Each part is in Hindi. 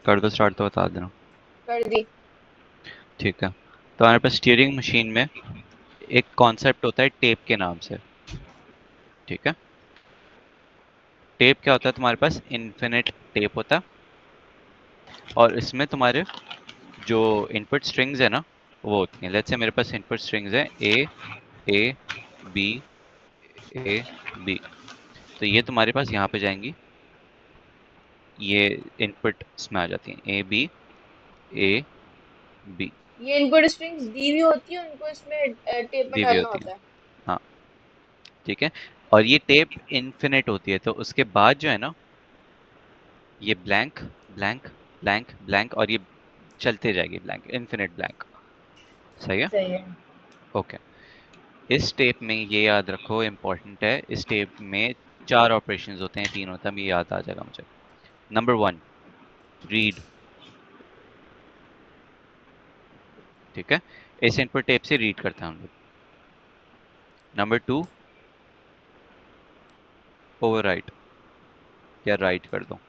कर दो स्टार्ट तो बता देना। कर दी। ठीक है, तो हमारे पास स्टीयरिंग मशीन में एक कॉन्सेप्ट होता है टेप के नाम से। ठीक है, टेप क्या होता है, तुम्हारे पास इन्फिनिट टेप होता है, और इसमें तुम्हारे जो इनपुट स्ट्रिंग्स है ना, वो होती हैं। लेट्स से मेरे पास इनपुट स्ट्रिंग्स है ए बी ए बी, तो ये तुम्हारे पास यहाँ पे जाएंगी, ये इनपुट इसमें आ जाती हैं ए बी, ये इनपुट स्ट्रिंग्स दी हुई होती है, उनको इसमें टेप में दी हुई डालना होती है। होता है। हाँ, ठीक है, और ये टेप इन्फिनिट होती है, तो उसके बाद जो है ना, ये ब्लैंक ब्लैंक ब्लैंक ब्लैंक, और ये चलते जाएगी ब्लैंक, इन्फिनिट ब्लैंक। सही है। सही है। ओके, इस स्टेप में ये याद रखो, इम्पोर्टेंट है, इस स्टेप में 4 ऑपरेशंस होते हैं, 3 होता है, ये याद आ जाएगा मुझे। Number 1, read. ठीक है, इस इनपुट टेप से रीड करते हैं हम लोग। नंबर 2, ओवरराइट, या राइट कर दो।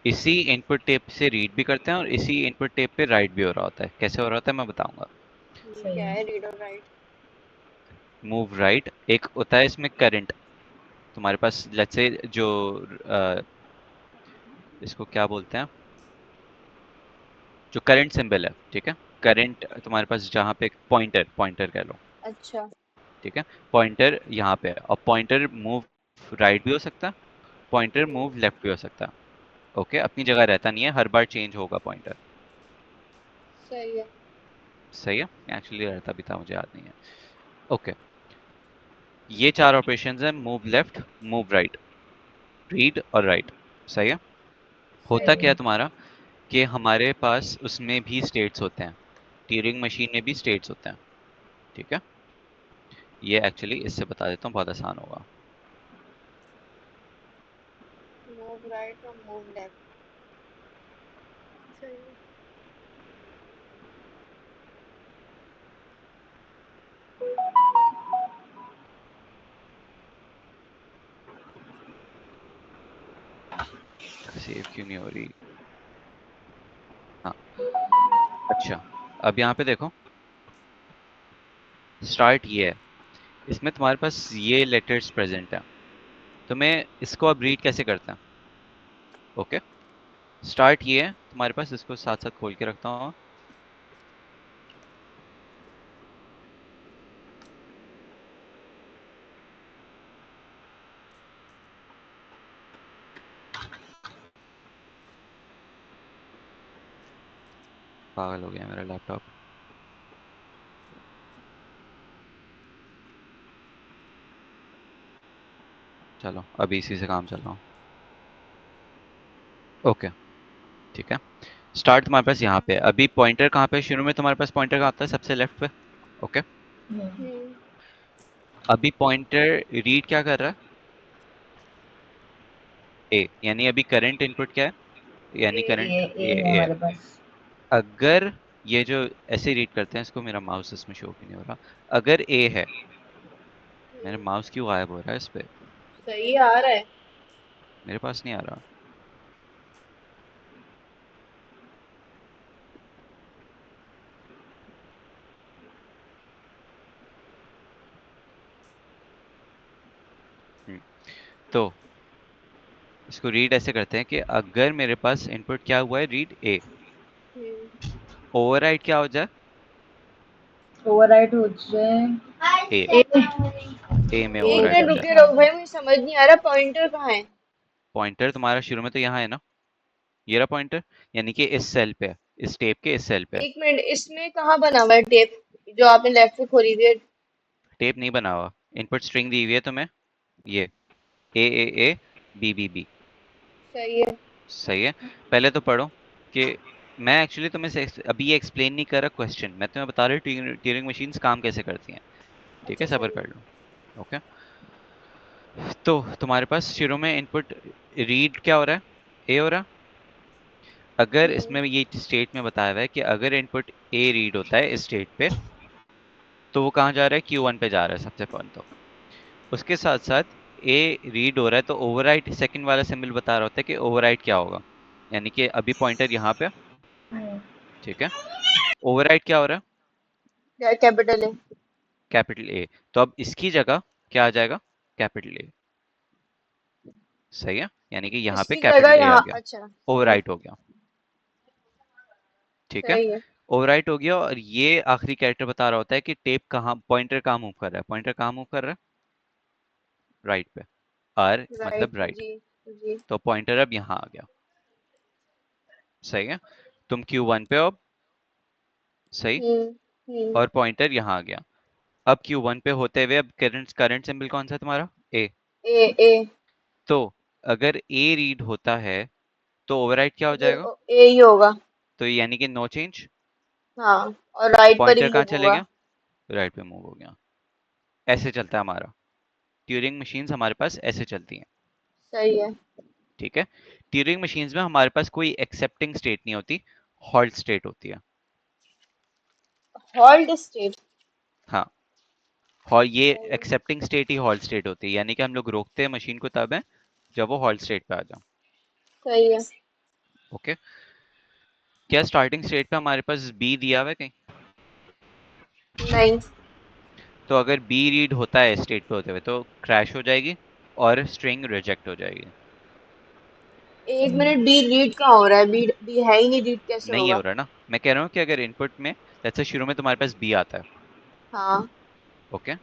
इसी इनपुट टेप से रीड भी करते हैं, और इसी इनपुट टेप पे राइट भी हो रहा होता है। कैसे हो रहा होता है मैं बताऊंगा। ये सही क्या है। है, रीड और राइट? मूव राइट, एक होता है इसमें करंट, तुम्हारे पास लेट्स से जो अ, इसको क्या बोलते हैं, जो करंट सिंबल है, ठीक है, करंट तुम्हारे पास जहाँ पे पॉइंटर पॉइंटर कह लो, अच्छा। ठीक है, पॉइंटर यहाँ पे है, और पॉइंटर मूव राइट भी हो सकता है, पॉइंटर मूव लेफ्ट भी हो सकता है। ओके, अपनी जगह रहता नहीं है, हर बार चेंज होगा पॉइंटर। सही है। सही है, एक्चुअली रहता भी था, मुझे याद नहीं है। ओके, ये 4 ऑपरेशंस हैं, move left, move right, read और राइट। सही है। होता सही क्या है है। तुम्हारा, कि हमारे पास उसमें भी स्टेट्स होते हैं, ट्यूरिंग मशीन में भी स्टेट्स होते हैं। ठीक है, ये एक्चुअली इससे बता देता हूँ, बहुत आसान होगा। मूव राइट और मूव लेफ्ट। सही है। सेव क्यों नहीं हो रही। हाँ, अच्छा, अब यहाँ पे देखो, स्टार्ट ये है, इसमें तुम्हारे पास ये लेटर्स प्रेजेंट है, तो मैं इसको अब रीड कैसे करता हूँ। ओके, स्टार्ट ये है तुम्हारे पास, इसको साथ साथ खोल के रखता हूँ। पागल हो गया मेरा लैपटॉप। चलो, अभी इसी से काम चल रहा हूँ। ओके, ठीक है, स्टार्ट तुम्हारे पास यहाँ पे है। अभी पॉइंटर कहाँ पे है? शुरू में तुम्हारे पास पॉइंटर कहाँ आता है? सबसे लेफ्ट पे। ओके, हम्म। अभी पॉइंटर रीड क्या कर रहा है? ए, यानी अभी करंट इनपुट क्या है, यानी करंट ए है ए है। हमारे पास। अगर ये जो ऐसे रीड करते हैं इसको, मेरा माउस इसमें शो क्यों नहीं हो रहा, अगर ए है, मेरा हम्म। माउस क्यों गायब हो रहा है इस पे, सही आ रहा है। मेरे पास नहीं आ रहा। हम्म, तो इसको रीड ऐसे करते हैं कि अगर मेरे पास इनपुट क्या हुआ है, रीड ए, हम्म। ओवरराइट क्या हो जाए, ओवरराइट हो जाए। ए, ए। ए में एक ए ओवरराइट मिनट हो कर जाए। रुके, देता रहो हूँ। भाई, मुझे समझ नहीं आ रहा पॉइंटर कहाँ है। पॉइंटर तुम्हारा शुरू में तो यहाँ है ना, ये रहा पॉइंटर, यानी कि इस सेल पे है, इस टेप के इस सेल पे है। एक मिनट, इसमें कहाँ बना हुआ है टेप? जो आपने लेफ्ट से खोली थी। टेप नहीं बना हुआ, इनपुट स्ट्रिंग दी हुई है तुम्हें, ये ए बी बी बी। सही है। सही है, पहले तो पढ़ो कि मैं एक्चुअली तुम्हें अभी ये एक्सप्लेन नहीं कर रहा क्वेश्चन, मैं तुम्हें बता रहा हूँ ट्यूरिंग मशीन्स काम कैसे करती हैं। ठीक है, अच्छा सब्र सही है। कर लो। ओके, तो तुम्हारे पास शुरू में इनपुट रीड क्या हो रहा है, ए हो रहा है। अगर हम्म। इसमें ये स्टेट में बताया हुआ है कि अगर इनपुट ए रीड होता है इस स्टेट पे, तो वो कहाँ जा रहा है, Q1 पे जा रहा है सबसे पहले तो। उसके साथ साथ ए रीड हो रहा है तो ओवरराइट सेकंड वाला सिंबल बता रहा होता है कि ओवरराइट क्या होगा। यानी कि अभी पॉइंटर यहाँ पे, ठीक है, ओवरराइट क्या हो रहा है, कैपिटल है। Capital A. तो अब इसकी जगह क्या आ जाएगा, कैपिटल ए। सही है, यानी कि यहाँ पे इसकी जगह कैपिटल ए आ यहाँ, गया, अच्छा ओवरराइट हो गया। ठीक है, सही है। ओवरराइट हो गया। और ये आखिरी कैरेक्टर बता रहा होता है कि टेप कहाँ, पॉइंटर कहाँ मूव कर रहा है, पॉइंटर कहाँ मूव कर रहा है, राइट पे, आर राइट, मतलब राइट। जी जी। तो पॉइंटर अब यहाँ आ गया। सही है, तुम Q1 पे हो अब, सही, हम्म। और पॉइंटर यहाँ आ गया। अब Q1 पे होते हुए अब करंट करंट सिंबल कौन सा है तुम्हारा, ए। ए ए। तो अगर ए रीड होता है तो ओवरराइट क्या तो हो फिर जाएगा, ए ही होगा। तो यानी कि नो चेंज। हाँ, और राइट पर ही पॉइंटर कहाँ मूव चले होगा। गया, राइट पे मूव हो गया। ऐसे चलता है हमारा, ट्यूरिंग मशीन्स हमारे पास ऐसे चलती हैं। सही है। ठीक है, ट्यूरिंग मशीन्स में हमारे पास कोई एक्सेप्टिंग स्टेट नहीं होती, हॉल्ट स्टेट होती है। Halt state. हाँ, और ये सही है। एक्सेप्टिंग स्टेट ही हॉल्ट स्टेट होती है, यानी कि हम लोग रोकते हैं मशीन को तब है जब वो हॉल्ट स्टेट पे आ जाए। सही है। ओके, क्या स्टार्टिंग स्टेट पे हमारे पास बी दिया हुआ है कहीं, नहीं। तो अगर बी रीड होता है स्टेट पे होते हुए तो क्रैश हो जाएगी और स्ट्रिंग रिजेक्ट हो जाएगी। एक मिनट, बी रीड कहाँ हो रहा है? बी बी है ही नहीं, रीड कैसे नहीं हो होगा? रहा ना, मैं कह रहा हूँ कि अगर इनपुट में जैसे शुरू में तुम्हारे पास बी आता है, हाँ। ओके,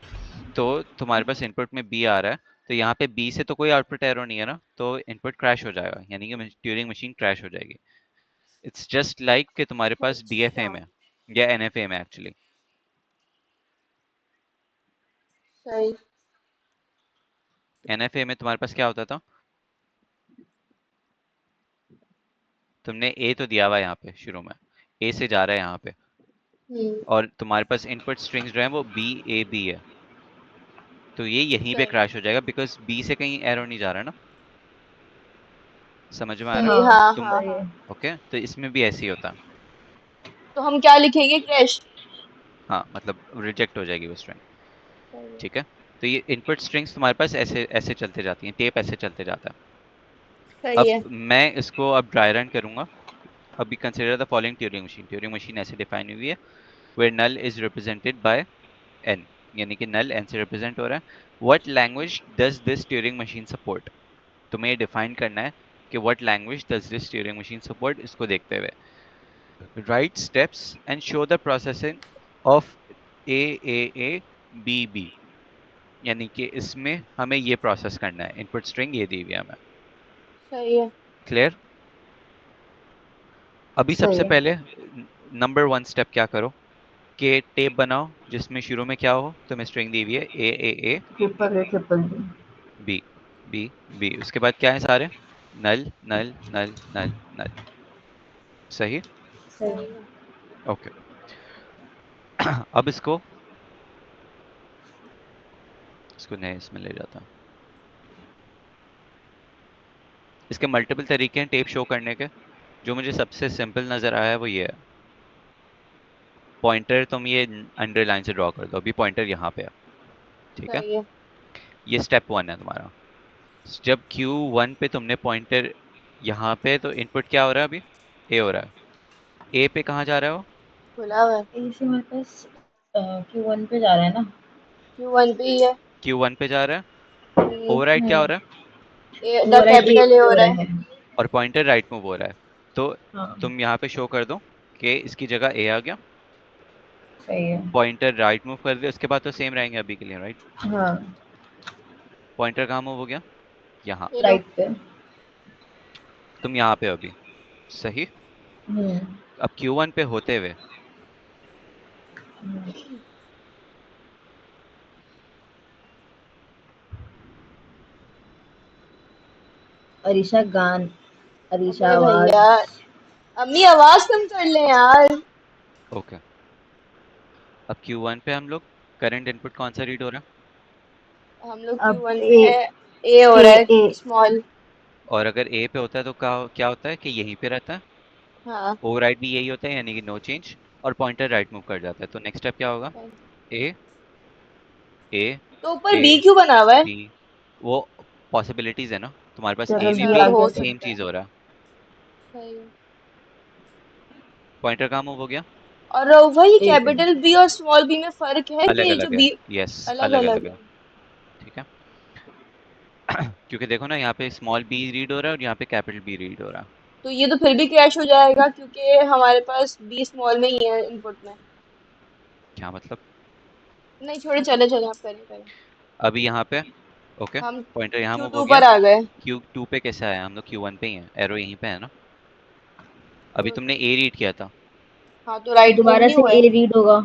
तो तुम्हारे पास इनपुट में बी आ रहा है, तो यहाँ पे बी से तो कोई आउटपुट एरो नहीं है ना, तो इनपुट क्रैश हो जाएगा, यानी कि ट्यूरिंग मशीन क्रैश हो जाएगी। इट्स जस्ट लाइक कि तुम्हारे पास डीएफए अच्छा। में या एनएफए में एक्चुअली, सही। एनएफए में तुम्हारे पास क्या होता था, तुमने ए तो दिया हुआ है यहाँ पे शुरू में, ए से जा रहा है यहाँ पे, हम्म। और तुम्हारे पास इनपुट स्ट्रिंग्स जो है वो बी ए बी है, तो ये यहीं पे सही। क्रैश हो जाएगा बिकॉज बी से कहीं एरो नहीं जा रहा है ना। समझ में आ रहा है, सही, हाँ हाँ तुम, हाँ सही हाँ। है। ओके, तो इसमें भी ऐसे ही होता है। तो हम क्या लिखेंगे, क्रैश? हाँ, मतलब रिजेक्ट हो जाएगी वो स्ट्रिंग। सही है। ठीक है, तो ये इनपुट स्ट्रिंग्स तुम्हारे पास ऐसे ऐसे चलते जाती हैं, टेप ऐसे चलते जाता है। सही अब है। मैं इसको अब ड्राई रन करूंगा। अभी consider the following Turing machine, Turing machine ऐसे डिफाइन हुई है, where null is represented by N, यानी कि नल एन से रिप्रेजेंट हो रहा है। What language does this Turing machine support, तुम्हें ये डिफाइन करना है कि what language does this Turing machine support, इसको देखते हुए write steps and show the processing of A A A B B, यानी कि इसमें हमें ये प्रोसेस करना है, इनपुट स्ट्रिंग ये दी हुई है हमें। सही है। क्लियर, अभी सही सबसे है। पहले नंबर वन स्टेप क्या करो कि टेप बनाओ जिसमें शुरू में क्या हो, तुम्हें स्ट्रिंग दी हुई है ए ट्रिपल है, triple B. B B B, उसके बाद क्या है सारे, नल नल नल नल नल। सही, सही सही है। है। ओके। अब इसको नए इसमें ले जाता हूँ। इसके मल्टीपल तरीके हैं टेप शो करने के, जो मुझे सबसे सिंपल नजर आया है वो ये है, पॉइंटर तुम ये अंडर लाइन से ड्रॉ कर दो, अभी पॉइंटर यहाँ पे है, ठीक है, सही है। ये स्टेप वन है तुम्हारा। जब Q1 पे तुमने पॉइंटर यहाँ पे, तो इनपुट क्या हो रहा है अभी, ए हो रहा है, ए पे कहाँ जा रहा है वो, खुला हुआ है। ए से मेरे पास Q1 पे जा रहा है ना। Q1 पे ही है। Q1 पे जा रहा है, हम्म। ओवरराइट क्या हो रहा है, A the overwrite A capital A हो हो रहा रहा है। है। और पॉइंटर राइट मूव हो रहा है। तो हाँ तुम यहाँ पे शो कर दो कि इसकी जगह ए आ गया, सही है। पॉइंटर राइट मूव कर दिया, उसके बाद तो सेम रहेंगे अभी के लिए, राइट। हाँ पॉइंटर कहाँ मूव हो गया, यहाँ, ये लो। राइट पे। तुम यहाँ पे हो अभी, सही। हम्म अब Q1 पे होते हुए हम्म। अरीशा गान, अरीशा अबे आवाज। भैया, अम्मी आवाज कम कर ले यार। ओके, अब Q1 पे हम लोग करंट इनपुट कौन सा रीड हो रहा है, हम लोग अब Q1 ए पे ए हो ए रहा है, ए स्मॉल। और अगर ए पे होता है तो क्या होता है कि यहीं पे रहता है, हाँ। ओवरराइड भी यही होता है, यानी कि नो चेंज, और पॉइंटर राइट मूव कर जाता है, तो नेक्स्ट स्टेप क्या होगा, ए ए तो ऊपर ए बी क्यों बना हुआ है? बी, वो पॉसिबिलिटीज है ना, तुम्हारे पास ए चलो में बी अच्छा भी आ तो हो गया सेम सकता चीज है। हो रहा है। सही है। पॉइंटर कहाँ मूव हो गया? और वही ए पे। कैपिटल बी और स्मॉल बी में फर्क है अलग कि जो अलग है, बी यस अलग अलग अलग अलग है। है? ठीक है। क्योंकि देखो ना, यहाँ पे स्मॉल बी रीड हो रहा है और यहाँ पे कैपिटल बी रीड हो रहा है। तो ये तो फिर भी क्रैश हो जाएगा क्योंकि हमारे पास बी स्मॉल में ही है इनपुट में। क्या मतलब? नहीं छोड़े, चले चले, आप करें करें। अभी यहाँ पे ओके, हम पॉइंटर यहाँ क्यू मूव हो टू गया। पर आ गए। Q2 पे कैसे आया? हम लोग Q1 पे ही हैं, एरो यहीं पे है ना। अभी तो तुमने ए रीड किया था, हाँ, तो राइट मूव दोबारा नहीं से हुए। ए रीड होगा।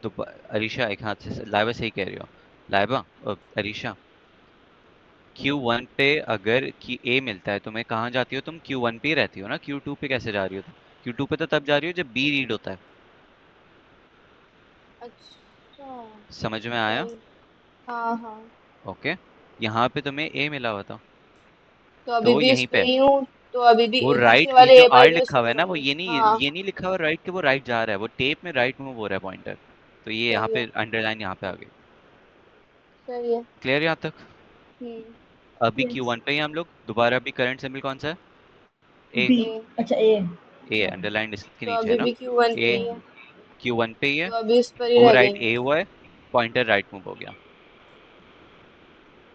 तो अरीशा एक हाथ से लाइबा सही कह रही हो। लाइबा, अरीशा, Q1 पे अगर की ए मिलता है तुम्हें, कहाँ जाती हो तुम? Q1 पे ही रहती हो ना, Q2 पे कैसे जा रही हो तुम? Q2 पे तो तब जा रही हो जब बी रीड होता है। अच्छा। समझ में आया? सही। हाँ हाँ। ओके। यहाँ पे तुम्हें ए मिला हुआ था, तो अभी तो भी इस यहीं पे पे ही हूँ। तो अभी वो भी दूसरे राइट, वाले जो ए पर आर ही तो लिखा हुआ स्टोर है ना, हो वो गए। ये नहीं, हाँ। ये नहीं लिखा हुआ राइट कि वो राइट जा रहा है, वो टेप में राइट मूव हो रहा है पॉइंटर। तो ये यहाँ सही है। पे अंडरलाइन यहाँ पे आ गई। सही है। क्लियर यहाँ तक? हम्म। अभी यस। Q1 पे ही हम लोग दोबारा, अभी करंट सिंबल कौन सा है? ए। बी। ए। अच्छा ए। ए अच्छा। अंडरलाइन इसके तो नीचे है अभी ना। भी Q1 पे ए ही है। Q1 पे ही है। तो अभी इस पर ही रह ओवरराइट जाएंगे। ए हुआ है, पॉइंटर राइट मूव हो गया।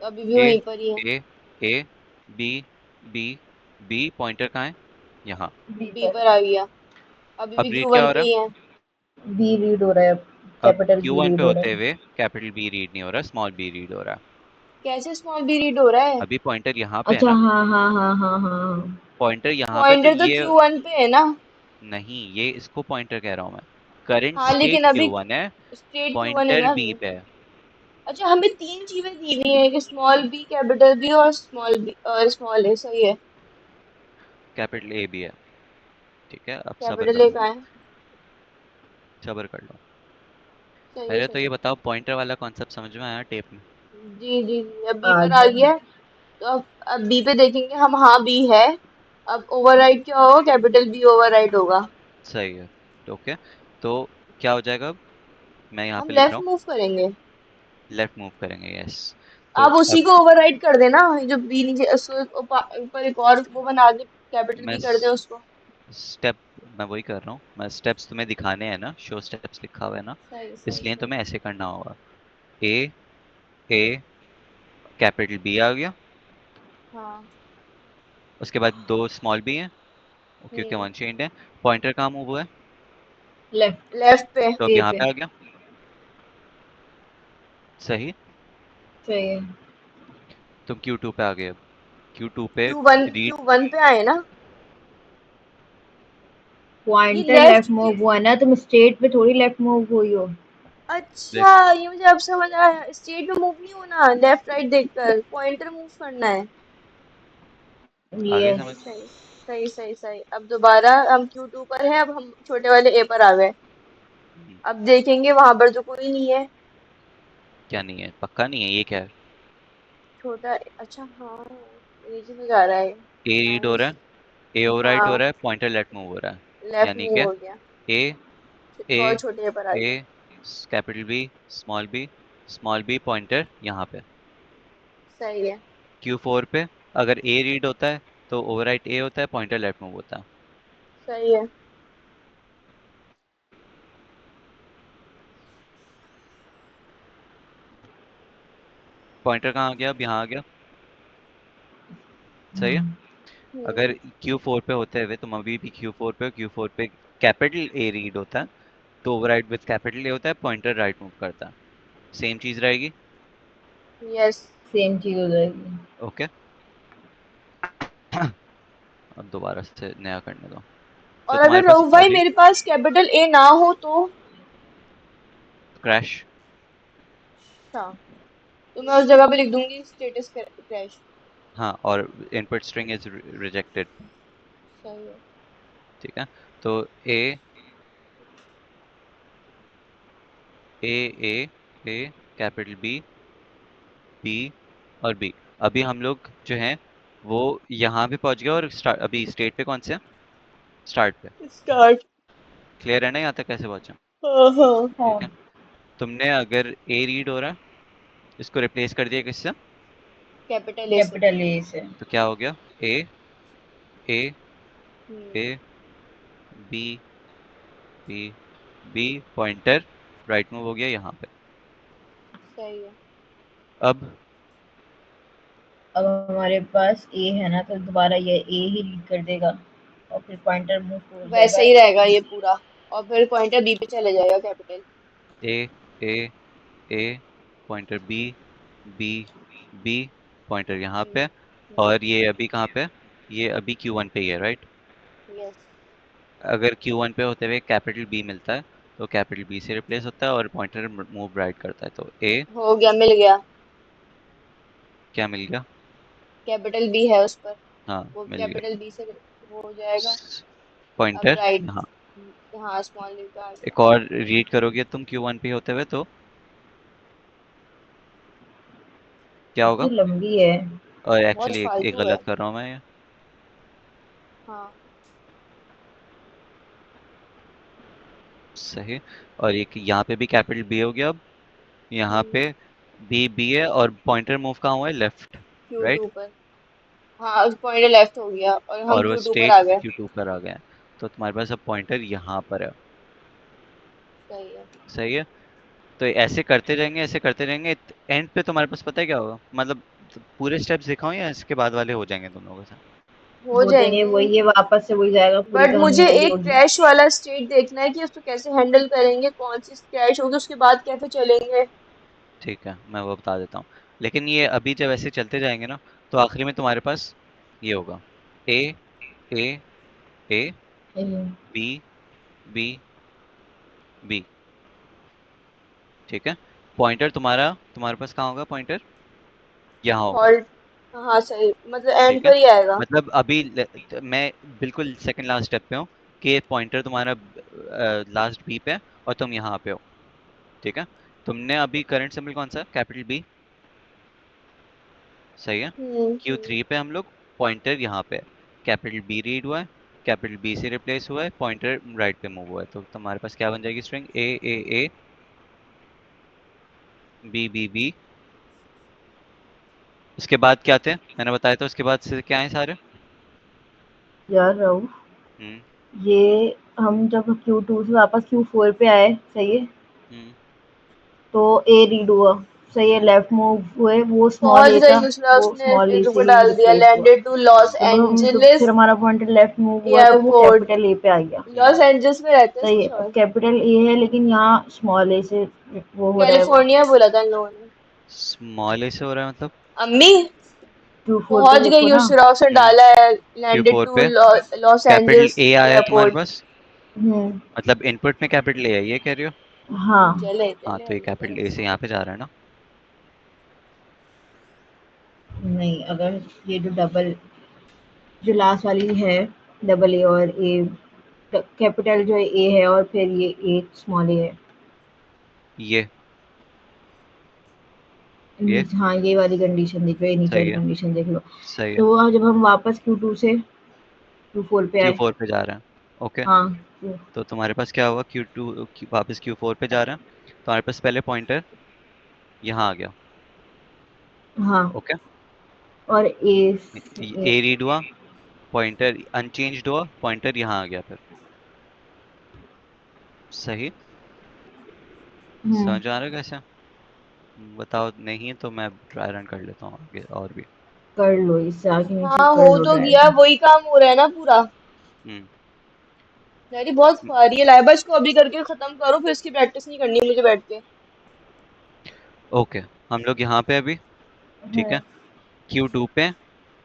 तो अभी भी ए वहीं पर ही है। A A B B B, pointer कहाँ है? यहाँ। बी बी पर। पर आ गया। अभी अब भी रीड क्या Q1 हो पे रहा ही है? है। बी रीड हो रहा है अब। अब कैपिटल बी Q1 पे रीड हो रहा होते है। हुए कैपिटल बी रीड नहीं हो रहा, स्मॉल बी रीड हो रहा है। कैसे स्मॉल बी रीड हो रहा है? अभी पॉइंटर यहाँ पे है अच्छा ना, हाँ हाँ हाँ हाँ हाँ हाँ। पॉइंटर यहाँ पे तो पॉइंटर तो ये Q1 पे है ना। नहीं, ये इसको पॉइंटर कह रहा हूँ मैं। करंट हाँ लेकिन स्टेट अभी Q1 है, स्टेट Q1 है पॉइंटर ना बी अभी। पे है। अच्छा, हमें तीन चीजें दी हुई है कि स्मॉल बी, कैपिटल बी और स्मॉल बी और स्मॉल ए। सही है। कैपिटल ए भी है। ठीक है, अब सब्र कैपिटल कर ए लो, कहाँ है? सब्र कर लो। सही है पहले तो सही ये है। बताओ, पॉइंटर वाला कॉन्सेप्ट समझ में आया टेप में? जी जी जी, अब बी आ पर आ गया। गया है। तो अब बी पे देखेंगे हम। हाँ बी है। अब ओवरराइड क्या होगा? कैपिटल बी ओवरराइड होगा। सही है। तो ओके, तो क्या हो जाएगा अब? मैं यहाँ हम पे लिख रहा लेफ्ट हूँ, मूव करेंगे। लेफ्ट मूव करेंगे, यस। तो आप उसी अब को ओवरराइड कर देना, जो बी नीचे उसको ऊपर एक और वो बना दे, कैपिटल मैं बी कर दे उसको। स्टेप, मैं वही कर रहा हूँ, मैं स्टेप्स तुम्हें दिखाने हैं ना, शो स्टेप्स लिखा हुआ है ना, सही सही इसलिए सही। तुम्हें ऐसे करना होगा। ए ए कैपिटल बी आ गया, हाँ। उसके बाद दो स्मॉल बी हैं क्योंकि हम्म। वन शेड है। पॉइंटर कहाँ मूव हुआ है? लेफ्ट। लेफ्ट पे। तो अब ए यहाँ पे। पे आ गया। सही। सही है। तुम Q2 पे आ गए अब। Q2 पे रीड, Q1 पे आए ना। ये पॉइंटर लेफ्ट लेफ्ट मूव के। हुआ ना, तुम स्टेट पे थोड़ी लेफ्ट मूव हुई हो। अच्छा, ये मुझे अब समझ आया। स्टेट में मूव नहीं होना, लेफ्ट राइट देखकर पॉइंटर मूव करना है। आ गई यस। समझ? सही सही सही सही। अब दोबारा हम Q2 पर हैं, अब हम छोटे वाले ए पर आ गए। हम्म, अब देखेंगे वहां पर तो कोई नहीं है। क्या नहीं है? पक्का नहीं है, ये क्या है? छोटा। अच्छा हाँ, नीचे से जा रहा है। ए रीड हो रहा नाइस। है, ए ओवरराइट हो हाँ। रहा है, पॉइंटर लेफ्ट मूव हो रहा है। लेफ्ट यानी मूव क्या? हो गया। ए ए और छोटे ए पर आ ए गया। Capital B, small B, small B, pointer यहाँ पे। सही है। Q4 पे अगर ए रीड होता है तो ओवरराइट ए होता है, पॉइंटर लेफ्ट मूव होता है। सही है। पॉइंटर कहाँ आ गया? अब यहाँ आ गया। सही है। हम्म। अगर हम्म। Q4 पे होते हुए तुम अभी भी Q4 पे, Q4 पे कैपिटल ए रीड होता है तो ओवरराइट विद कैपिटल ए होता है, पॉइंटर राइट मूव करता है। सेम चीज रहेगी। यस। सेम चीज हो जाएगी। ओके। अब दोबारा से नया करने दो। तो और तुम्हारे अगर पास रघु भाई अभी मेरे पास कैपिटल ए ना हो तो? क्रैश। अच्छा, तो मैं उस जगह पे लिख दूंगी स्टेटस क्रैश। हाँ, और इनपुट स्ट्रिंग इज रिजेक्टेड। सही है। ठीक है। तो ए A A A capital B B और बी। अभी हम लोग जो हैं वो यहाँ पे पहुंच गए, और स्टार्ट, अभी स्टेट पे कौन से हैं? स्टार्ट पे। स्टार्ट। क्लियर है ना यहाँ तक कैसे पहुंचे? हाँ हाँ। ठीक है। हाँ। तुमने अगर ए रीड हो रहा है इसको रिप्लेस कर दिया किससे? कैपिटल ए से। कैपिटल ए से। तो क्या हो गया? A A hmm. A B B B, pointer right move हो गया यहाँ पे। सही है। अब अब हमारे पास ए है ना, तो दोबारा ये ए ही लीड कर देगा और फिर पॉइंटर मूव हो वैसे जाएगा। ही रहेगा ये पूरा। और फिर पॉइंटर बी पे चले जाएगा capital. A A A, pointer B B B, pointer यहाँ पे। और ये अभी कहाँ पे है? ये अभी Q1 पे ही है, राइट? यस। अगर Q1 पे होते हुए कैपिटल बी मिलता है तो कैपिटल बी से रिप्लेस होता है और पॉइंटर मूव राइट करता है, तो ए। हो गया, मिल गया। क्या मिल गया? कैपिटल बी है उस पर। हाँ, वो मिल गया। कैपिटल बी से वो हो जाएगा। अब पॉइंटर राइट। यहाँ। हाँ, स्मॉल लीव पे आ गया। एक और रीड करोगे तुम Q1 पे होते हुए तो क्या होगा? कितनी लंबी है। और बहुत एक्चुअली एक फालतू है। गलत कर रहा हूँ मैं ये। हाँ। सही। और एक यहाँ पे भी कैपिटल बी हो गया अब। यहाँ हम्म। पे बी बी है और पॉइंटर मूव कहाँ हुआ है? Left, right? Q2 पर। हाँ, पॉइंटर लेफ्ट हो गया और हम और वो Q2 पर स्टेट आ गए। Q2 पर आ गया है। तो तुम्हारे पास अब पॉइंटर यहाँ पर है। सही है। सही है। तो ऐसे करते रहेंगे, ऐसे करते रहेंगे। एंड पे तुम्हारे पास पता है क्या होगा? मतलब पूरे स्टेप्स दिखाऊं या इसके बाद वाले हो जाएंगे तुम लोगों से? हो हो जाएंगे जाएंगे। वही, ये वापस से वही जाएगा, पूरी बट कहानी मुझे वही एक होगी। क्रैश वाला स्टेट देखना है कि उसको कैसे हैंडल करेंगे, कौन सी क्रैश होगी उसके बाद कैसे चलेंगे। ठीक है, मैं वो बता देता हूँ। लेकिन ये अभी जब ऐसे चलते जाएंगे ना, तो आखिरी में तुम्हारे पास ये होगा। ए A A hmm, B B B. ठीक है। पॉइंटर तुम्हारा, तुम्हारे पास कहाँ होगा पॉइंटर? यहाँ होगा। हॉल्ट। हाँ सही, मतलब एंड ठीक है। पर ही आएगा। मतलब अभी मैं बिल्कुल सेकंड लास्ट स्टेप पे हूँ कि पॉइंटर तुम्हारा लास्ट बी पे है और तुम यहाँ पे हो। ठीक है। तुमने अभी करंट सिंबल कौन सा है? Capital B. सही है। Q3 पे हम लोग, पॉइंटर यहाँ पे है। कैपिटल बी रीड हुआ है, कैपिटल बी से रिप्लेस हुआ है, पॉइंटर राइट पे मूव हुआ है, तो तुम्हारे पास क्या बन जाएगी string? A B B B. उसके बाद क्या थे मैंने बताया था? उसके बाद से क्या है सारे? यार राहुल, हम्म ये हम जब Q2 से वापस Q4 पे आए, सही है, हम्म तो ए रीड हुआ, सही है, हम्म लेफ्ट मूव हुए, वो स्मॉल पहुंच ए गई था, दूसरा, वो उसने स्मॉल ए रुको से ही डाल दिया, रिप्लेस हुआ। लैंडेड टू लॉस जब एंजलिस फिर हमारा पॉइंटर लेफ्ट मूव हुआ तो वो एयरपोर्ट। कैपिटल ए पे आ गया। लॉस एंजलिस में रहते हैं सही इसके है, अब शोर। कैपिटल ए है लेकिन यहाँ स्मॉल ए से वो हो रहा है। कैलिफोर्निया बोला था इन लोगों ने। स्मॉल ए से हो रहा है मतलब? अम्मी। Q4 पे पहुंच गई, देखो ना। युसरा उसने हम्म डाला है। लैंडेड Q4 टू पे लॉस कैपिटल एंजल्स ए आया तुम्हारे एयरपोर्ट। पास? हम्म। मतलब इनपुट में कैपिटल ए है, ये कह रही हो? हाँ। चले हाँ, चले तो ये अम्मी कैपिटल तरफ ए से से। यहाँ पे जा रहा है ना। नहीं, अगर ये जो डबल, जो लास्ट वाली है, डबल ए और ए, कैपिटल जो ए है और फिर ये ए स्मॉल ए है। ये ये नीचे, हाँ, ये वाली कंडीशन देख लो, ये नीचे सही वाली है। कंडीशन देख लो। सही है। तो आज जब हम वापस Q2 से Q4 पे आए। Q4 पे जा रहे हैं। ओके। हाँ। तो तुम्हारे पास क्या होगा? वापस Q4 पे जा रहे हैं। तुम्हारे पास पहले पॉइंटर यहाँ आ गया। हाँ, ओके। और ए, ए। ए रीड हुआ, पॉइंटर अनचेंज्ड हुआ, पॉइंटर यहाँ आ गया फिर। सही। हम्म। समझ आ रहा है कैसे? बताओ, नहीं तो मैं ट्राई रन कर लेता हूँ आगे और भी। कर लो, इससे आगे नीचे हाँ, कर हो लो तो ड्राइव। गया, वही काम हो रहा है ना पूरा। हम्म यारी बहुत फारी है लाइबा, इसको अभी करके खत्म करो, फिर इसकी प्रैक्टिस नहीं करनी है मुझे बैठ के। ओके। हम लोग यहाँ पे अभी। ठीक है। हम्म। Q2 पे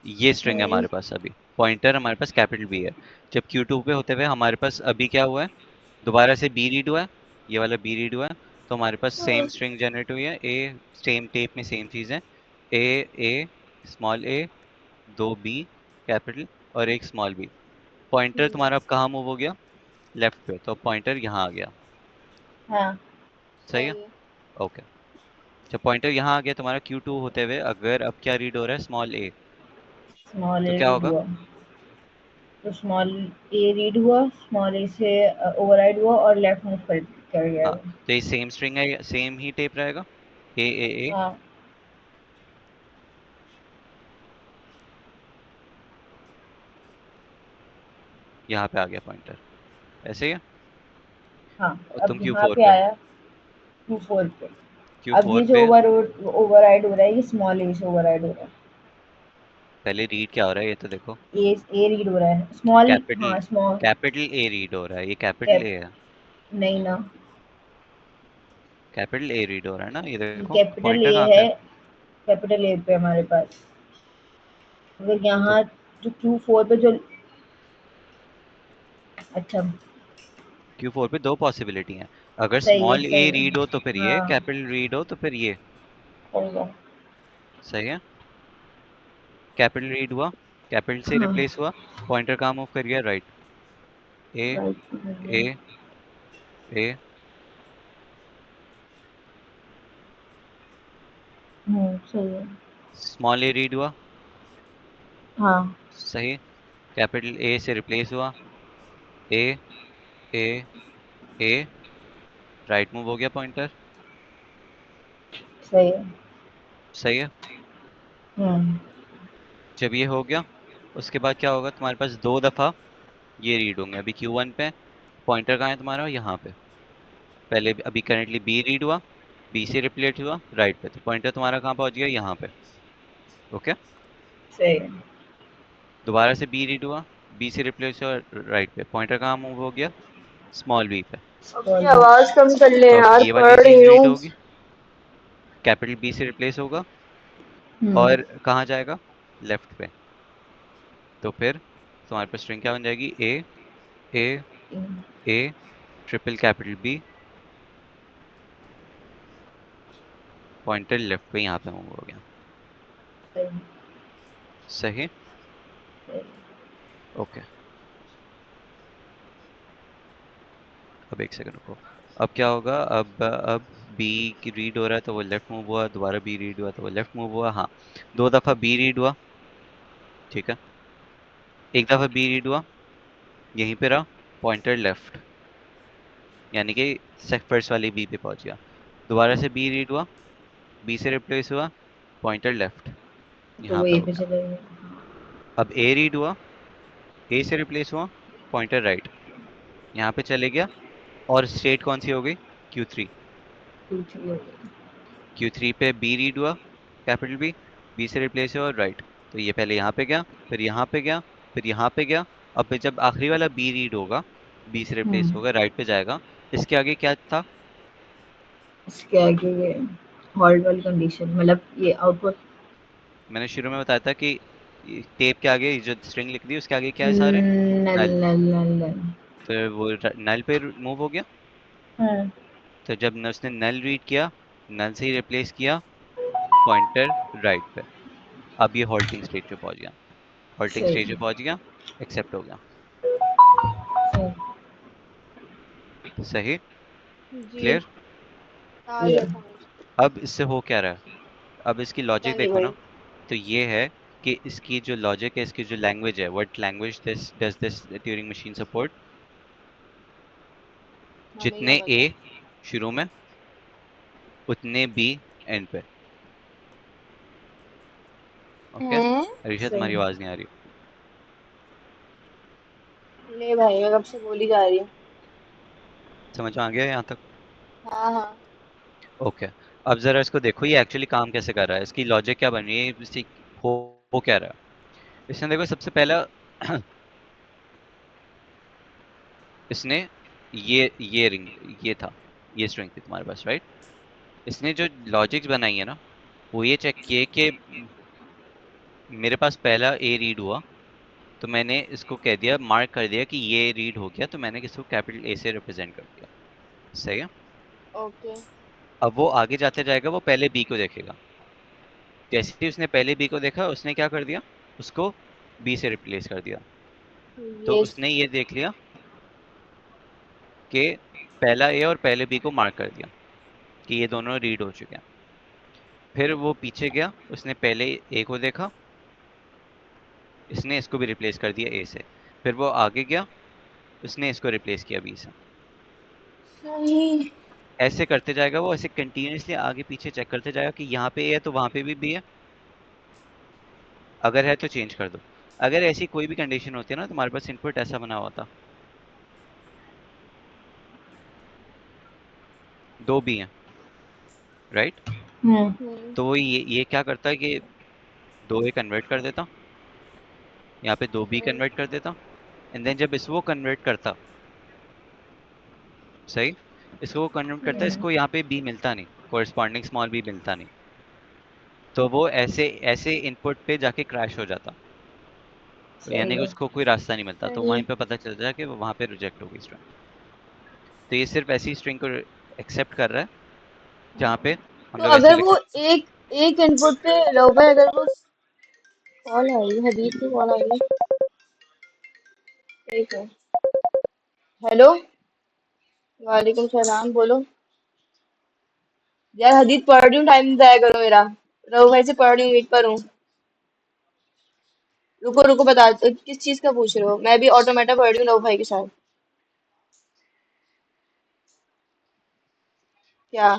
ये स्ट्रिंग है हम्म। हमारे पास अभी। पॉइंटर हमारे पास कैपिटल बी है। जब Q2 पे होते हुए हमारे पास अभी क्या हुआ है? दोबारा से बी रीड हुआ है। ये वाला बी रीड हुआ है। तो हमारे पास सेम हाँ। स्ट्रिंग जनरेट हुई है। ए सेम टेप में सेम चीज है। ए ए स्मॉल ए, दो बी कैपिटल और एक स्मॉल बी। पॉइंटर हम्म। तुम्हारा अब कहाँ मूव हो गया? लेफ्ट पे, तो पॉइंटर यहाँ आ गया। हाँ, सही है। सही है। ओके। जब पॉइंटर यहाँ आ गया तुम्हारा Q2 होते हुए, अगर अब क्या रीड हो रहा है? स्मॉल ए। स्मॉल तो ए क्या रीड होगा? हुआ, तो स्मॉल ए रीड हुआ, स्मॉल ए से ओवरराइड हुआ और लेफ्ट मूव कर गया हाँ, वो। तो ये सेम स्ट्रिंग है, सेम ही टेप रहेगा। ए ए ए हाँ। यहाँ पे आ गया पॉइंटर, ऐसे ही है। हाँ, और अब तुम यहाँ Q4 पे पे, आया Q4 पे। अब Q4 ये जो पे ओवरराइड हो रहा है, ये स्मॉल ए से ओवरराइड हो रहा है। पहले रीड क्या हो रहा है ये तो देखो। ए रीड हो रहा है, स्मॉल, कैपिटल हाँ स्मॉल कैपिटल ए रीड हो रहा है, ये कैपिटल कैप, ए है। नहीं ना, कैपिटल ए रीड हो रहा है ना, ये देखो कैपिटल पॉइंटर ए कहाँ पे है, है? कैपिटल ए पे हमारे पास। अगर तो यहाँ जो Q4 पे जो, अच्छा, Q4 पे दो पॉसिबिलिटी हैं, अगर स्मॉल ए सही रीड हो है, तो फिर ये, हाँ, कैपिटल रीड हो तो फिर ये। सही है, सही है, कैपिटल रीड हुआ, कैपिटल से हाँ, रिप्लेस हुआ, पॉइंटर कहाँ मूव कर गया, राइट। ए ए राइट, ए, सही है, स्मॉल ए रीड हुआ, हाँ, सही, कैपिटल ए से रिप्लेस हुआ, ए ए ए, राइट मूव हो गया पॉइंटर। सही है, सही है, हम्म, जब ये हो गया उसके बाद क्या होगा, तुम्हारे पास दो दफा ये रीड होंगे। अभी Q1 पे पॉइंटर कहाँ है तुम्हारा, यहाँ पे। पहले अभी करंटली बी रीड हुआ, बी से रिप्लेस हुआ राइट पे, तो पॉइंटर तुम्हारा कहाँ पहुंच गया, यहाँ पे। ओके, सही है, दोबारा से बी रीड हुआ, बी से रिप्लेस हुआ राइट पे, पॉइंटर कहाँ मूव हो गया, स्मॉल बी पे। अपनी स्मॉल, आवाज कम कर ले तो अब यार, ये वाली पढ़ रही चीज रीड हूँ। होगी, कैपिटल बी से रिप्लेस होगा हम्म, और कहाँ जाएगा, लेफ्ट पे। तो फिर तुम्हारे पास स्ट्रिंग क्या बन जाएगी, A A triple capital B, pointer left पे यहाँ पे मूव हो गया। सही, सही, सही, ओके। अब एक सेकंड रुको, अब क्या होगा, अब बी की रीड हो रहा है तो वो लेफ्ट मूव हुआ, दोबारा बी रीड हुआ तो वो लेफ्ट मूव हुआ, हाँ। दो दफा बी रीड हुआ, ठीक है, एक दफा बी रीड हुआ, यहीं पे रहा, पॉइंटर लेफ्ट, यानी कि फर्स्ट वाली बी पे पहुंच गया। दोबारा से बी रीड हुआ, बी से रिप्लेस हुआ, पॉइंटर लेफ्ट, तो यहाँ वो पे ए हो पे गया। चला गया, अब ए रीड हुआ, ए से रिप्लेस हुआ, पॉइंटर राइट, यहाँ पे चले गया। और स्टेट कौन सी हो गई, Q3। Q3 हो गया, Q3 पे बी रीड हुआ, कैपिटल बी, बी से रिप्लेस हुआ राइट, तो ये पहले यहाँ पे गया, फिर यहाँ पे गया, फिर यहाँ पे गया। अब जब आखिरी वाला बी रीड होगा, बी से रिप्लेस हम्म, होगा, राइट पे जाएगा। इसके आगे क्या था, इसके आगे ये हॉल्ट वाली कंडीशन, मतलब ये आउटपुट, मैंने शुरू में बताया था कि टेप के आगे जो स्ट्रिंग लिख दी उसके आगे क्या है सारे, नल नल। नल नल नल, फिर वो नल पे मूव हो गया, हाँ, तो जब उसने नल रीड किया, नल से ही रिप्लेस किया, पॉइंटर राइट पे। अब ये हॉल्टिंग स्टेज पे पहुंच गया, हॉल्टिंग सही, स्टेज पे पहुंच गया, एक्सेप्ट हो गया। सही, सही, जी, क्लियर। आ ये गया समझ। अब इससे हो क्या रहा है, अब इसकी क्या लॉजिक नहीं देखो ना। भाई। तो ये है कि इसकी जो लॉजिक है, इसकी जो लैंग्वेज है, what language this does this Turing machine support, हमें क्या जितने ए पता। शुरू में उतने बी एंड पे। ओके, हैं? अरीशा सही, तुम्हारी आवाज नहीं आ रही। ले भाई, मैं कब से बोली जा रही हूँ। समझ में आ गया यहाँ तक, हाँ हाँ। ओके। अब जरा इसको देखो, ये एक्चुअली काम कैसे कर रहा है, इसकी लॉजिक क्या बन रही है, हो क्या रहा है। इसने देखो सबसे पहला इसने ये रिंग, ये था, ये स्ट्रिंग थी तुम्हारे पास, राइट। इसने जो लॉजिक्स बनाई है ना, वो ये चेक किए कि मेरे पास पहला ए रीड हुआ, तो मैंने इसको कह दिया, मार्क कर दिया कि ये रीड हो गया, तो मैंने इसको कैपिटल ए से रिप्रेजेंट कर दिया। सही है। ओके। अब वो आगे जाते जाएगा, वो पहले बी को देखेगा, जैसे ही उसने पहले बी को देखा, उसने क्या कर दिया, उसको बी से रिप्लेस कर दिया। तो ये उसने ये देख लिया कि पहला ए और पहले बी को मार्क कर दिया कि ये दोनों रीड हो चुके हैं। फिर वो पीछे गया, उसने पहले ए को देखा, इसने इसको भी रिप्लेस कर दिया ए से। फिर वो आगे गया, उसने इसको रिप्लेस किया बी से। सही। ऐसे करते जाएगा वो, ऐसे कंटिन्यूअसली आगे पीछे चेक करते जाएगा कि यहाँ पे ए है तो वहां पे भी बी है, अगर है तो चेंज कर दो, अगर ऐसी कोई भी कंडीशन होती है ना, तुम्हारे पास इनपुट ऐसा बना हुआ था, दो बी हैं, राइट? हम्म। हम्म। तो वो ये क्या करता है कि दो ए कन्वर्ट कर देता, यहाँ पे दो बी सही। कन्वर्ट कर देता, एंड देन जब इसको कन्वर्ट करता, सही, इसको वो कन्वर्ट करता है, हम्म। इसको यहाँ पे बी मिलता नहीं, कोरिस्पॉन्डिंग स्मॉल बी मिलता नहीं, तो वो ऐसे ऐसे इनपुट पे जाके क्रैश हो जाता, यानी सही कि है। उसको कोई रास्ता नहीं मिलता, तो सही। वहीं पे पता चलता है कि वो वहां पे रिजेक्ट हो गई स्ट्रिंग। तो ये सिर्फ ऐसी स्ट्रिंग को एक्सेप्ट कर रहा है जहाँ पे हम तो लोग ऐसे अगर लिख वो सकते एक एक इनपुट पे लो भाई, अगर वो कॉल आई, हदीस की कॉल आई। ठीक है। हेलो। वालेकुम सलाम, बोलो। यार हदीस पढ़ रही हूँ, टाइम जाया करो मेरा। रहो भाई से पढ़ रही हूँ, वेट करूँ। रुको रुको, बता किस चीज का पूछ रहे हो? मैं भी ऑटोमेटा पढ़ रही हूँ रहो भाई के साथ। क्या?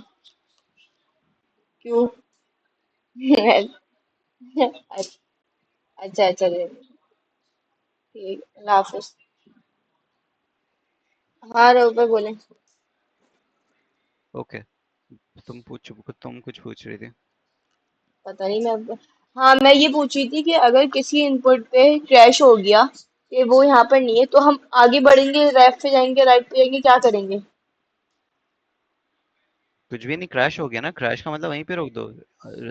क्यों? अच्छा अच्छा दे। ठीक, अल्लाह हाफिज। हाँ रहो भाई, बोले। हैं। ओके, तुम कुछ पूछ रही थी। पता नहीं मैं। हाँ, मैं ये पूछ रही थी कि अगर किसी इनपुट पे क्रैश हो गया कि वो यहाँ पर नहीं है, तो हम आगे बढ़ेंगे, लेफ्ट पे जाएंगे, राइट पे जाएंगे, क्या करेंगे? कुछ भी नहीं, क्रैश हो गया ना, क्रैश का मतलब वहीं पे रोक दो,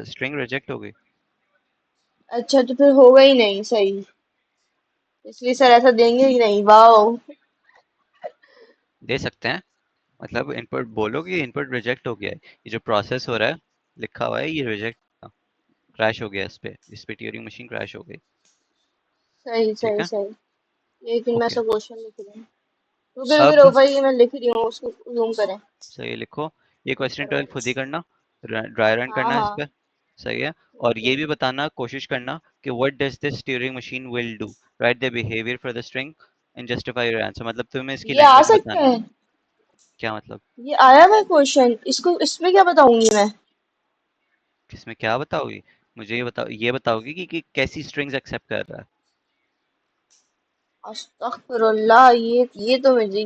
स्ट्रिंग रिजेक्ट हो गई। अच्छा, तो फिर होगा ही नहीं सही। इसलिए सर ऐसा देंगे ही नहीं, वाह। दे सकते हैं, मतलब इनपुट बोलो कि इनपुट रिजेक्ट हो गया है, ये जो प्रोसेस हो रहा है लिखा हुआ है ये रिजेक्ट, क्रैश हो गया, इस पे ट्यूरिंग मशीन क्रैश हो गई। सही ठीक सही है। सही। लेकिन मैं ओके, सब क्वेश्चन लिख रही हूँ। रुके रुके रहो अब भाई, ये मैं लिख रही हूँ, उसको जूम करें। सही लिखो, ये क्वेश्चन करो। 12 खुद ही करना, ड्राई रन हाँ करना इस हाँ। पे, सही है। और ठीक है। ये भी बताना, कोशिश करना कि what does this Turing machine will do, right the behaviour for the string and justify your answer, मतलब तुम्हें इसकी ये आ लैंग्वेज सकता बतानी है। है? क्या मतलब? ये आया हुआ क्वेश्चन, इसको इसमें क्या बताऊंगी मैं? किसमें क्या बताओगी? मुझे ये बताओ, ये बताओगी कि कैसी स्ट्रिंग्स एक्सेप्ट कर रहा है। अस्तगफिरुल्लाह, ये तो ये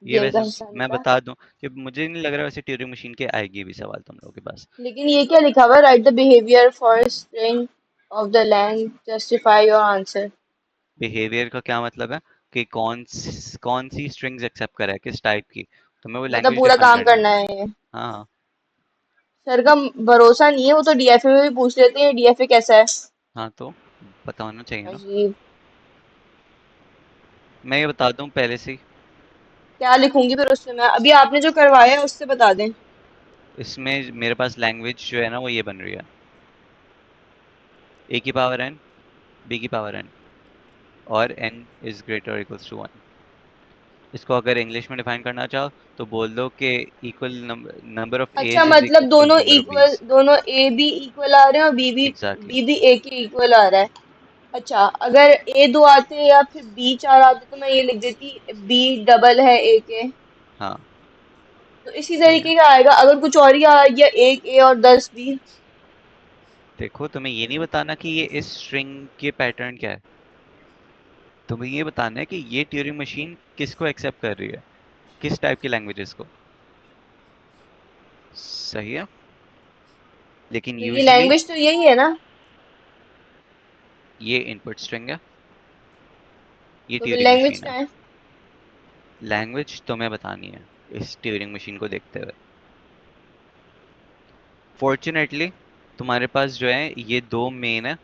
गेम का वैसे हिस्सा नहीं मैं था। बता दूं कि मुझे नहीं लग रहा वैसे ट्यूरिंग मशीन के आएगी भी सवाल तुम लोगों के पास। लेकिन ये क्या लिखा हुआ है? Right the behaviour for string of the length, justify your answer. Behaviour का क्या मतलब है कि कौन सी स्ट्रिंग्स एक्सेप्ट करा है, किस टाइप की, तुम्हें वो मतलब लैंग्वेज पूरा डिफाइन काम करनी है। करना है ये? हाँ। सर का भरोसा नहीं है, वो तो डीएफए में भी पूछ लेते हैं, डीएफए कैसा है। हाँ तो पता होना चाहिए ना। अजीब। मैं ये बता दूं पहले से ही, क्या लिखूंगी फिर उससे मैं? अभी आपने जो करवाया है उससे बता दें। इसमें मेरे पास लैंग्वेज जो है ना वो ये बन रही है, ए की पावर एन, बी की पावर एन, और N is greater equals to one. इसको अगर इंग्लिश में डिफाइन करना चाहो तो बोल दो कि इक्वल नंबर ऑफ अच्छा, एज इज मतलब इक्वल टू दोनों नंबर ऑफ इक्वल, बीज। दोनों ए बी इक्वल आ रहे हैं और बी भी, एग्जैक्टली। बी भी ए के इक्वल आ रहा है। अच्छा, अगर ए दो आते या फिर बी चार आते तो मैं ये लिख देती बी डबल है ए के। हाँ तो इसी सही है। तरीके का आएगा अगर कुछ और ही आ गया, एक ए और 10 बी। देखो तुम्हें ये नहीं बताना कि ये इस स्ट्रिंग के पैटर्न क्या है, तुम्हें ये बताना है कि ये ट्यूरिंग मशीन किसको एक्सेप्ट कर रही है, किस टाइप की लैंग्वेजेस को, सही है। लेकिन तो ये यूजुअली लैंग्वेज तो यही है ना? ये इनपुट स्ट्रिंग है, ये तो फिर ट्यूरिंग लैंग्वेज मशीन क्या है। है? लैंग्वेज तुम्हें बतानी है इस ट्यूरिंग मशीन को देखते हुए। फॉर्चुनेटली तुम्हारे पास जो है ये दो मेन है,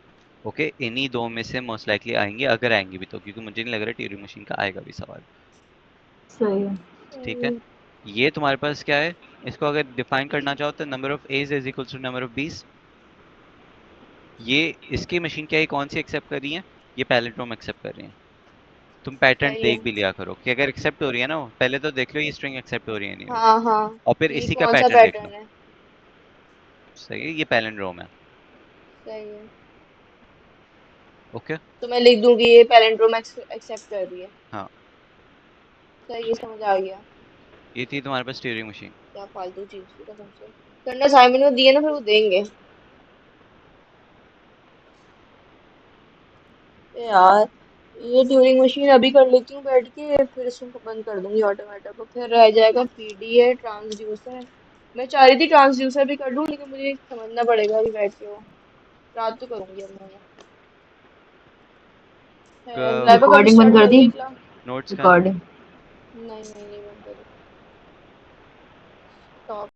ओके, इन्हीं दो में से मोस्ट लाइकली आएंगे, अगर आएंगे भी तो, क्योंकि मुझे नहीं लग रहा ट्यूरिंग मशीन का आएगा भी सवाल। सही है। ठीक है। ये तुम्हारे पास क्या है, इसको अगर डिफाइन करना चाहो तो number of A's is equal to number of B's. ये इसकी मशीन क्या है, कौन सी एक्सेप्ट कर रही है, ये पैलिंड्रोम एक्सेप्ट कर रही है। तुम पैटर्न सही है। देख भी लिया करो कि अगर एक्सेप्ट हो रही है ना, वो पहले तो देख लो ये स्ट्रिंग एक्सेप्ट हो रही है नहीं हो रही, हाँ हाँ। और फिर ये इसी का कौन सा पैटर्न देख लो। पैटर्न है? सही है, ये पैलिंड्रोम है। सही है। ओके। तो मैं लिख दूंगी ये पैरेंट्रोम एक्सेप्ट कर रही है। हाँ, सही है, समझ आ गया। ये थी तुम्हारे पास ट्यूरिंग मशीन। क्या फालतू चीज थी कसम से। करना असाइनमेंट में दिए ना, फिर वो देंगे। यार ये ट्यूरिंग मशीन अभी कर लेती हूँ बैठ के, फिर इसको बंद कर दूंगी ऑटोमेटा को, फिर रह जाएगा पीडीए ट्रांसड्यूसर। मैं चाह रही थी ट्रांसड्यूसर भी कर लूँ, लेकिन मुझे समझना पड़ेगा अभी बैठ के वो। रात को करूंगी अब मैं वो। लाइबा कब रिकॉर्डिंग बंद स्टार्ट कर दी? करोगी क्लास? नोट्स का रिकॉर्डिंग नहीं नहीं नहीं बंद करी। स्टॉप।